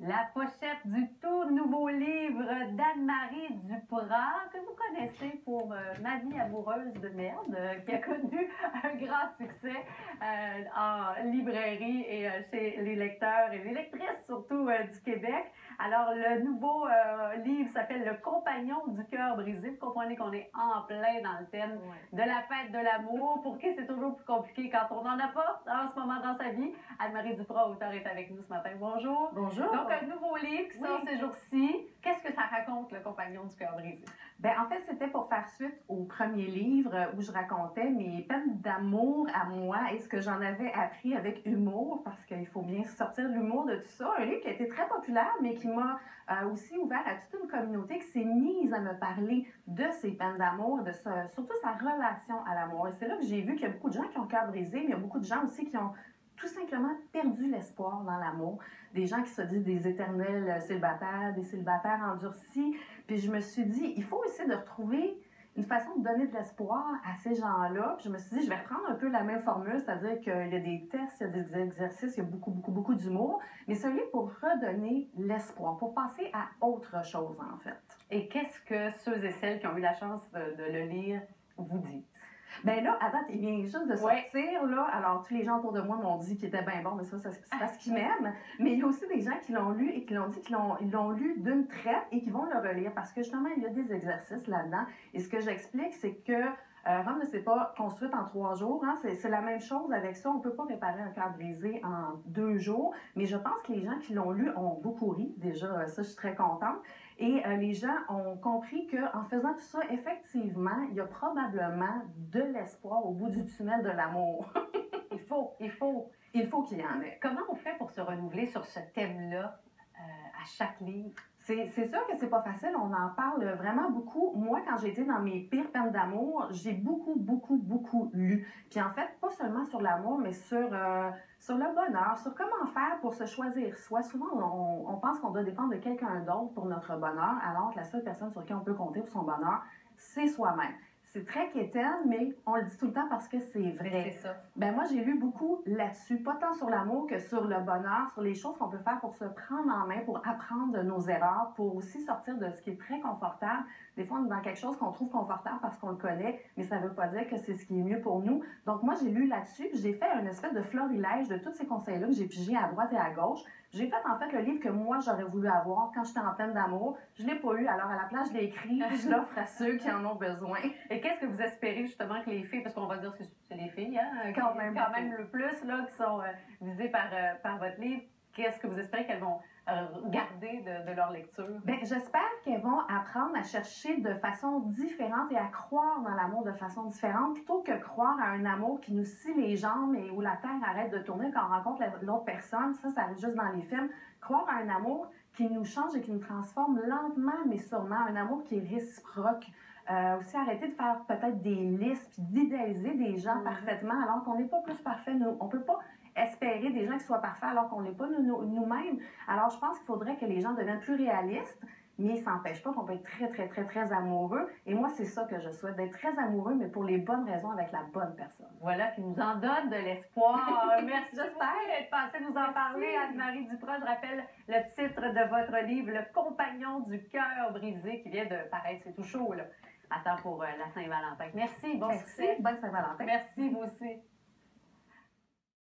La pochette du tout nouveau livre d'Anne-Marie Duprat, que vous connaissez pour Ma vie amoureuse de merde, qui a connu un grand succès en librairie et chez les lecteurs et les lectrices surtout du Québec. Alors, le nouveau livre s'appelle Le compagnon du cœur brisé. Vous comprenez qu'on est en plein dans le thème de la fête de l'amour, pour qui c'est toujours plus compliqué quand on n'en a pas en ce moment dans sa vie. Anne-Marie Duprat, auteure, est avec nous ce matin. Bonjour. Bonjour. Donc, un nouveau livre qui sort ces jours-ci. Qu'est-ce que ça raconte, Le compagnon du cœur brisé? Ben, en fait, c'était pour faire suite au premier livre où je racontais mes peines d'amour à moi et ce que j'en avais appris avec humour, parce qu'il faut bien sortir l'humour de tout ça. Un livre qui a été très populaire, mais qui m'a aussi ouvert à toute une communauté qui s'est mise à me parler de ses peines d'amour, surtout sa relation à l'amour. Et c'est là que j'ai vu qu'il y a beaucoup de gens qui ont le cœur brisé, mais il y a beaucoup de gens aussi qui ont tout simplement perdu l'espoir dans l'amour. Des gens qui se disent des éternels célibataires, des célibataires endurcis. Puis je me suis dit, il faut essayer de retrouver une façon de donner de l'espoir à ces gens-là. Puis je me suis dit, je vais reprendre un peu la même formule, c'est-à-dire qu'il y a des tests, il y a des exercices, il y a beaucoup d'humour. Mais c'est un livre pour redonner l'espoir, pour passer à autre chose, en fait. Et qu'est-ce que ceux et celles qui ont eu la chance de le lire vous disent? Ben là, à date, il vient juste de sortir, là. Alors, tous les gens autour de moi m'ont dit qu'il était bien bon, mais ça c'est parce qu'ils m'aiment. Mais il y a aussi des gens qui l'ont lu et qui l'ont dit qu'ils l'ont lu d'une traite et qui vont le relire parce que justement, il y a des exercices là-dedans. Et ce que j'explique, c'est que Rome ne s'est pas construite en 3 jours. Hein. C'est la même chose avec ça. On peut pas réparer un cœur brisé en 2 jours. Mais je pense que les gens qui l'ont lu ont beaucoup ri. Déjà, ça, je suis très contente. Et les gens ont compris qu'en faisant tout ça, effectivement, il y a probablement de l'espoir au bout du tunnel de l'amour. Il faut qu'il y en ait. Comment on fait pour se renouveler sur ce thème-là à chaque livre? C'est sûr que c'est pas facile, on en parle vraiment beaucoup. Moi, quand j'étais dans mes pires peines d'amour, j'ai beaucoup lu. Puis en fait, pas seulement sur l'amour, mais sur le bonheur, sur comment faire pour se choisir soi. Souvent, on pense qu'on doit dépendre de quelqu'un d'autre pour notre bonheur, alors que la seule personne sur qui on peut compter pour son bonheur, c'est soi-même. C'est très quétaine, mais on le dit tout le temps parce que c'est vrai. C'est ça. Ben moi, j'ai lu beaucoup là-dessus, pas tant sur l'amour que sur le bonheur, sur les choses qu'on peut faire pour se prendre en main, pour apprendre de nos erreurs, pour aussi sortir de ce qui est très confortable. Des fois, on est dans quelque chose qu'on trouve confortable parce qu'on le connaît, mais ça veut pas dire que c'est ce qui est mieux pour nous. Donc moi, j'ai lu là-dessus, puis j'ai fait une espèce de florilège de tous ces conseils-là que j'ai pigés à droite et à gauche. J'ai fait en fait le livre que moi, j'aurais voulu avoir quand j'étais en peine d'amour. Je l'ai pas eu, alors à la place, je l'ai écrit, puis je l'offre à ceux qui en ont besoin. Et qu'est-ce que vous espérez justement que les filles, parce qu'on va dire que c'est les filles, hein, quand même le plus, là, qui sont visées par votre livre, qu'est-ce que vous espérez qu'elles vont garder de leur lecture? Bien, j'espère qu'elles vont apprendre à chercher de façon différente et à croire dans l'amour de façon différente, plutôt que croire à un amour qui nous scie les jambes et où la terre arrête de tourner quand on rencontre l'autre personne. Ça arrive juste dans les films. Croire à un amour qui nous change et qui nous transforme lentement mais sûrement, un amour qui est réciproque. Aussi arrêter de faire peut-être des listes puis d'idéaliser des gens parfaitement alors qu'on n'est pas plus parfait. On peut pas espérer des gens qui soient parfaits alors qu'on l'est pas nous-mêmes. Alors je pense qu'il faudrait que les gens deviennent plus réalistes, mais ça n'empêche pas qu'on peut être très amoureux. Et moi, c'est ça que je souhaite, d'être très amoureux, mais pour les bonnes raisons, avec la bonne personne. Voilà, qui nous en donne de l'espoir. Merci, j'espère d'être passée nous en parler. Anne-Marie Duprat, je rappelle le titre de votre livre, Le compagnon du cœur brisé, qui vient de paraître, c'est tout chaud, là. Attends pour la Saint-Valentin. Merci, bon succès. Bonne Saint-Valentin. Merci, vous aussi.